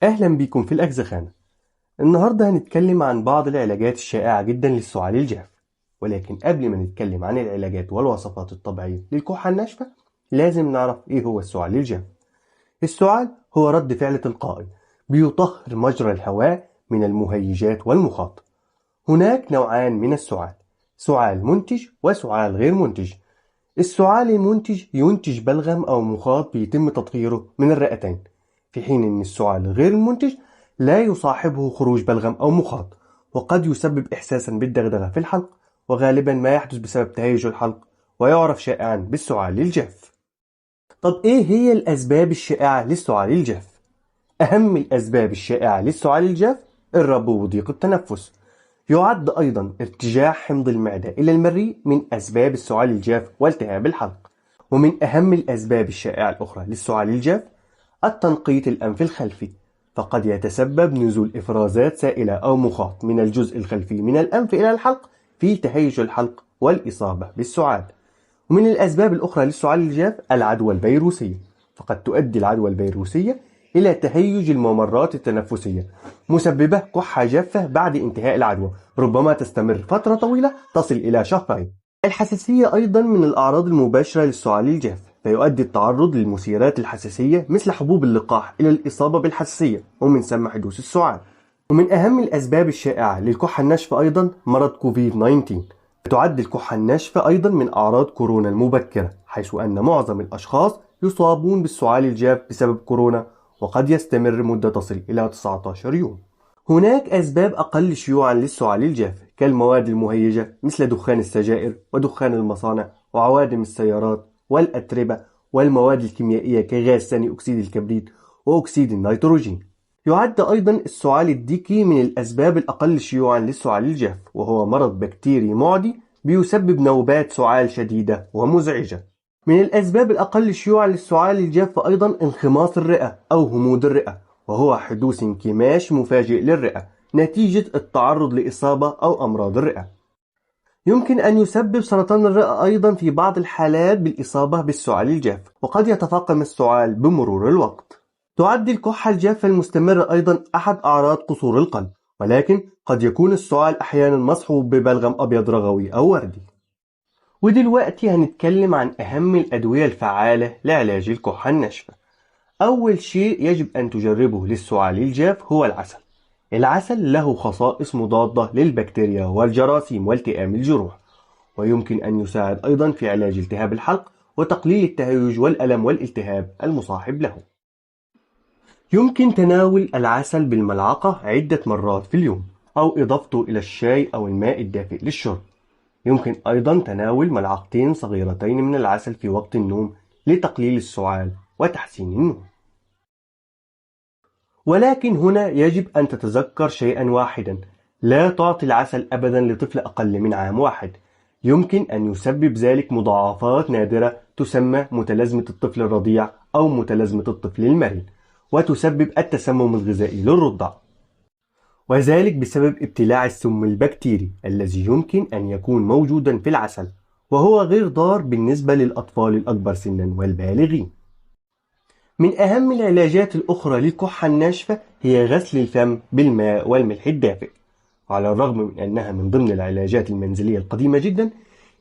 أهلا بكم في الأجزخانة. النهاردة هنتكلم عن بعض العلاجات الشائعة جدا للسعال الجاف. ولكن قبل ما نتكلم عن العلاجات والوصفات الطبيعية للكحة الناشفة لازم نعرف إيه هو السعال الجاف. السعال هو رد فعل تلقائي بيطهر مجرى الهواء من المهيجات والمخاط. هناك نوعان من السعال: سعال منتج وسعال غير منتج. السعال المنتج ينتج بلغم أو مخاط بيتم تطهيره من الرئتين، في حين أن السعال غير المنتج لا يصاحبه خروج بلغم أو مخاط، وقد يسبب إحساسا بالدغدغة في الحلق، وغالبا ما يحدث بسبب تهيج الحلق، ويعرف شائعا بالسعال الجاف. طب إيه هي الأسباب الشائعة للسعال الجاف؟ أهم الأسباب الشائعة للسعال الجاف: الربو وضيق التنفس. يعد أيضا ارتجاع حمض المعدة إلى المريء من أسباب السعال الجاف والتهاب الحلق. ومن أهم الأسباب الشائعة الأخرى للسعال الجاف التنقيط الأنف الخلفي، فقد يتسبب نزول إفرازات سائلة أو مخاط من الجزء الخلفي من الأنف إلى الحلق في تهيج الحلق والإصابة بالسعال. ومن الأسباب الأخرى للسعال الجاف العدوى الفيروسية، فقد تؤدي العدوى الفيروسية إلى تهيج الممرات التنفسية مسببة كحة جافة بعد انتهاء العدوى، ربما تستمر فترة طويلة تصل إلى شهرين. الحساسية أيضا من الأعراض المباشرة للسعال الجاف، فيؤدي التعرض للمثيرات الحساسية مثل حبوب اللقاح إلى الإصابة بالحساسية ومن ثم حدوث السعال. ومن أهم الأسباب الشائعة للكحة الناشفة أيضا مرض كوفيد-19. تعد الكحة الناشفة أيضا من أعراض كورونا المبكرة، حيث أن معظم الأشخاص يصابون بالسعال الجاف بسبب كورونا، وقد يستمر مدة تصل إلى 19 يوم. هناك أسباب أقل شيوعا للسعال الجاف كالمواد المهيجة مثل دخان السجائر ودخان المصانع وعوادم السيارات والأتربة، والمواد الكيميائية كغاز ثاني أكسيد الكبريت وأكسيد النيتروجين. يعد أيضا السعال الديكي من الأسباب الأقل شيوعا للسعال الجاف، وهو مرض بكتيري معدي بيسبب نوبات سعال شديدة ومزعجة. من الأسباب الأقل شيوعا للسعال الجاف أيضا انخماص الرئة أو همود الرئة، وهو حدوث انكماش مفاجئ للرئة نتيجة التعرض لإصابة أو أمراض الرئة. يمكن أن يسبب سرطان الرئة أيضا في بعض الحالات بالإصابة بالسعال الجاف، وقد يتفاقم السعال بمرور الوقت. تعد الكحة الجافة المستمرة أيضا أحد أعراض قصور القلب، ولكن قد يكون السعال أحيانا مصحوب ببلغم أبيض رغوي أو وردي. ودلوقتي هنتكلم عن أهم الأدوية الفعالة لعلاج الكحة الناشفة. أول شيء يجب أن تجربه للسعال الجاف هو العسل. العسل له خصائص مضادة للبكتيريا والجراثيم والتئام الجروح، ويمكن أن يساعد أيضا في علاج التهاب الحلق وتقليل التهيج والألم والالتهاب المصاحب له. يمكن تناول العسل بالملعقة عدة مرات في اليوم، أو إضافته إلى الشاي أو الماء الدافئ للشرب. يمكن أيضا تناول ملعقتين صغيرتين من العسل في وقت النوم لتقليل السعال وتحسين النوم. ولكن هنا يجب أن تتذكر شيئا واحدا: لا تعطي العسل أبدا لطفل أقل من عام واحد. يمكن أن يسبب ذلك مضاعفات نادرة تسمى متلازمة الطفل الرضيع أو متلازمة الطفل المرن، وتسبب التسمم الغذائي للرضع، وذلك بسبب ابتلاع السم البكتيري الذي يمكن أن يكون موجودا في العسل، وهو غير ضار بالنسبة للأطفال الأكبر سنا والبالغين. من أهم العلاجات الأخرى للكحة الناشفة هي غسل الفم بالماء والملح الدافئ. على الرغم من أنها من ضمن العلاجات المنزلية القديمة جدا،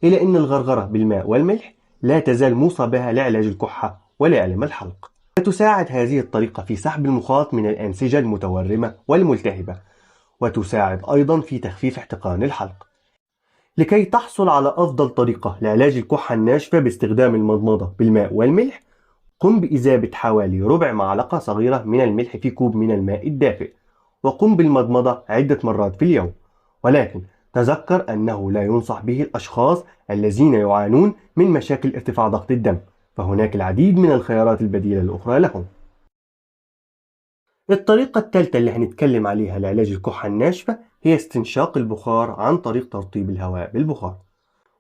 إلا أن الغرغرة بالماء والملح لا تزال موصى بها لعلاج الكحة ولألم الحلق. وتساعد هذه الطريقة في سحب المخاط من الأنسجة المتورمة والملتهبة، وتساعد أيضا في تخفيف احتقان الحلق. لكي تحصل على أفضل طريقة لعلاج الكحة الناشفة باستخدام المضمضة بالماء والملح، قم بإذابة حوالي ربع معلقة صغيرة من الملح في كوب من الماء الدافئ، وقم بالمضمضة عدة مرات في اليوم. ولكن تذكر أنه لا ينصح به الأشخاص الذين يعانون من مشاكل ارتفاع ضغط الدم، فهناك العديد من الخيارات البديلة الأخرى لهم. الطريقة الثالثة اللي هنتكلم عليها لعلاج الكحة الناشفة هي استنشاق البخار عن طريق ترطيب الهواء بالبخار.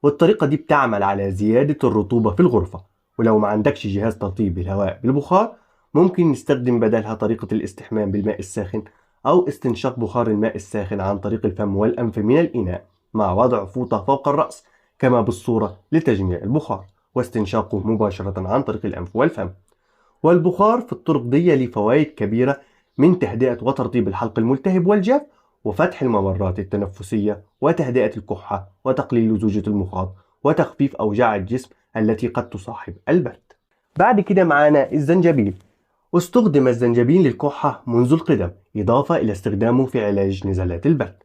والطريقة دي بتعمل على زيادة الرطوبة في الغرفة، ولو ما عندكش جهاز ترطيب الهواء بالبخار ممكن نستخدم بدلها طريقة الاستحمام بالماء الساخن، أو استنشاق بخار الماء الساخن عن طريق الفم والأنف من الإناء مع وضع فوطة فوق الرأس كما بالصورة لتجميع البخار، واستنشاقه مباشرة عن طريق الأنف والفم. والبخار في الطرق دي له فوائد كبيرة، من تهدئة وترطيب الحلق الملتهب والجاف، وفتح الممرات التنفسية، وتهدئة الكحة، وتقليل لزوجة المخاط، وتخفيف أوجاع الجسم التي قد تصاحب البرد. بعد كده معانا الزنجبيل. استخدم الزنجبيل للكحة منذ القدم، إضافة إلى استخدامه في علاج نزلات البرد،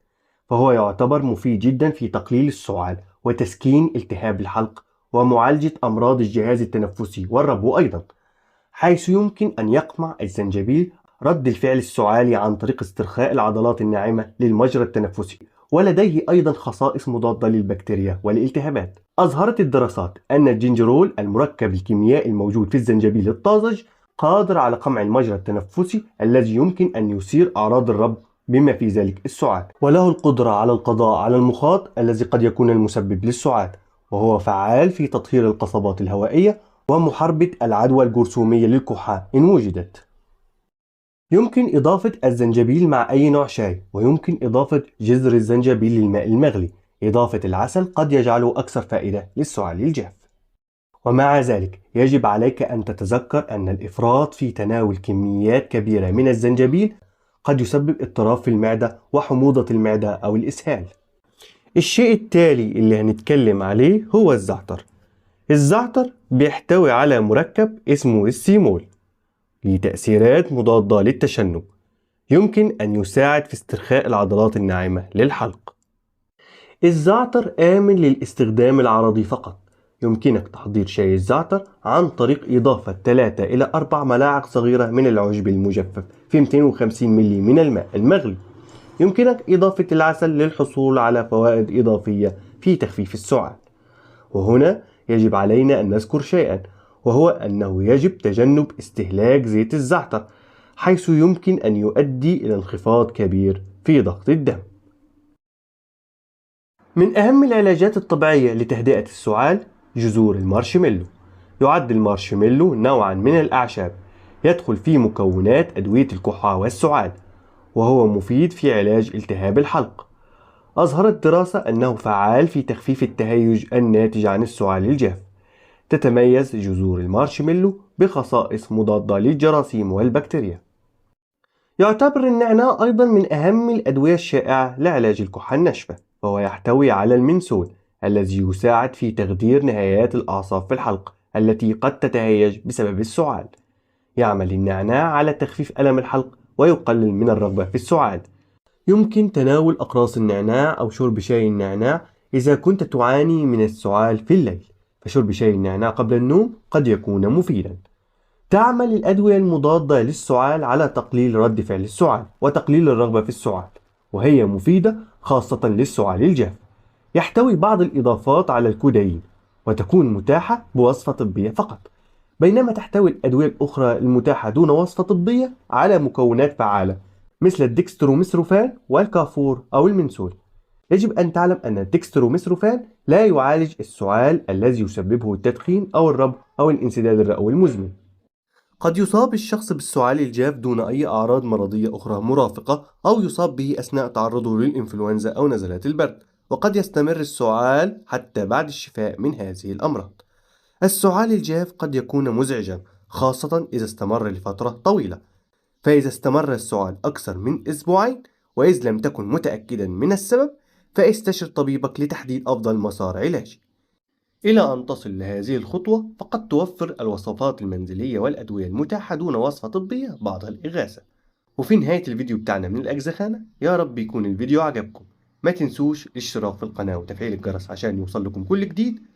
فهو يعتبر مفيد جدا في تقليل السعال وتسكين التهاب الحلق ومعالجة أمراض الجهاز التنفسي والربو أيضا، حيث يمكن أن يقمع الزنجبيل رد الفعل السعالي عن طريق استرخاء العضلات الناعمة للمجرى التنفسي، ولديه أيضا خصائص مضادة للبكتيريا والالتهابات. أظهرت الدراسات أن الجنجرول المركب الكيميائي الموجود في الزنجبيل الطازج قادر على قمع المجرى التنفسي الذي يمكن أن يثير أعراض الربو بما في ذلك السعال، وله القدرة على القضاء على المخاط الذي قد يكون المسبب للسعال، وهو فعال في تطهير القصبات الهوائية ومحاربة العدوى الجرثومية للكحة إن وجدت. يمكن إضافة الزنجبيل مع أي نوع شاي، ويمكن إضافة جذر الزنجبيل للماء المغلي. إضافة العسل قد يجعله أكثر فائدة للسعال الجاف. ومع ذلك يجب عليك أن تتذكر أن الإفراط في تناول كميات كبيرة من الزنجبيل قد يسبب اضطراب في المعدة وحموضة المعدة أو الإسهال. الشيء التالي اللي هنتكلم عليه هو الزعتر. الزعتر بيحتوي على مركب اسمه السيمول ليه تأثيرات مضادة للتشنج، يمكن أن يساعد في استرخاء العضلات الناعمة للحلق. الزعتر آمن للاستخدام العرضي فقط. يمكنك تحضير شاي الزعتر عن طريق إضافة 3 إلى 4 ملاعق صغيرة من العشب المجفف في 250 ملي من الماء المغلي. يمكنك إضافة العسل للحصول على فوائد إضافية في تخفيف السعال. وهنا يجب علينا أن نذكر شيئا، وهو أنه يجب تجنب استهلاك زيت الزعتر، حيث يمكن أن يؤدي إلى انخفاض كبير في ضغط الدم. من أهم العلاجات الطبيعية لتهدئة السعال جذور المارشميلو. يعد المارشميلو نوعا من الأعشاب يدخل في مكونات أدوية الكحة والسعال، وهو مفيد في علاج التهاب الحلق. أظهرت دراسة أنه فعال في تخفيف التهيج الناتج عن السعال الجاف. تتميز جذور المارشميلو بخصائص مضادة للجراثيم والبكتيريا. يعتبر النعناع أيضا من أهم الأدوية الشائعة لعلاج الكحة الناشفة، فهو يحتوي على المنسول الذي يساعد في تخدير نهايات الأعصاب في الحلق التي قد تتهيج بسبب السعال. يعمل النعناع على تخفيف ألم الحلق ويقلل من الرغبة في السعال. يمكن تناول أقراص النعناع أو شرب شاي النعناع إذا كنت تعاني من السعال في الليل، فشرب شاي النعناع قبل النوم قد يكون مفيدا. تعمل الأدوية المضادة للسعال على تقليل رد فعل السعال وتقليل الرغبة في السعال، وهي مفيدة خاصة للسعال الجاف. يحتوي بعض الإضافات على الكودايين وتكون متاحة بوصفة طبية فقط، بينما تحتوي الأدوية الأخرى المتاحة دون وصفة طبية على مكونات فعالة مثل الديكستروميثروفان والكافور أو المنسول. يجب أن تعلم أن الديكستروميثروفان لا يعالج السعال الذي يسببه التدخين أو الربو أو الانسداد الرئوي المزمن. قد يصاب الشخص بالسعال الجاف دون أي أعراض مرضية أخرى مرافقة، أو يصاب به أثناء تعرضه للإنفلونزا أو نزلات البرد، وقد يستمر السعال حتى بعد الشفاء من هذه الأمراض. السعال الجاف قد يكون مزعجا خاصة إذا استمر لفترة طويلة، فإذا استمر السعال أكثر من أسبوعين وإذا لم تكن متأكدا من السبب فاستشر طبيبك لتحديد أفضل مسار علاجي. إلى أن تصل لهذه الخطوة فقد توفر الوصفات المنزلية والأدوية المتاحة دون وصفة طبية بعض الإغاثة. وفي نهاية الفيديو بتاعنا من الأجزخانة، يا رب يكون الفيديو عجبكم. ما تنسوش الاشتراك في القناة وتفعيل الجرس عشان يوصل لكم كل جديد،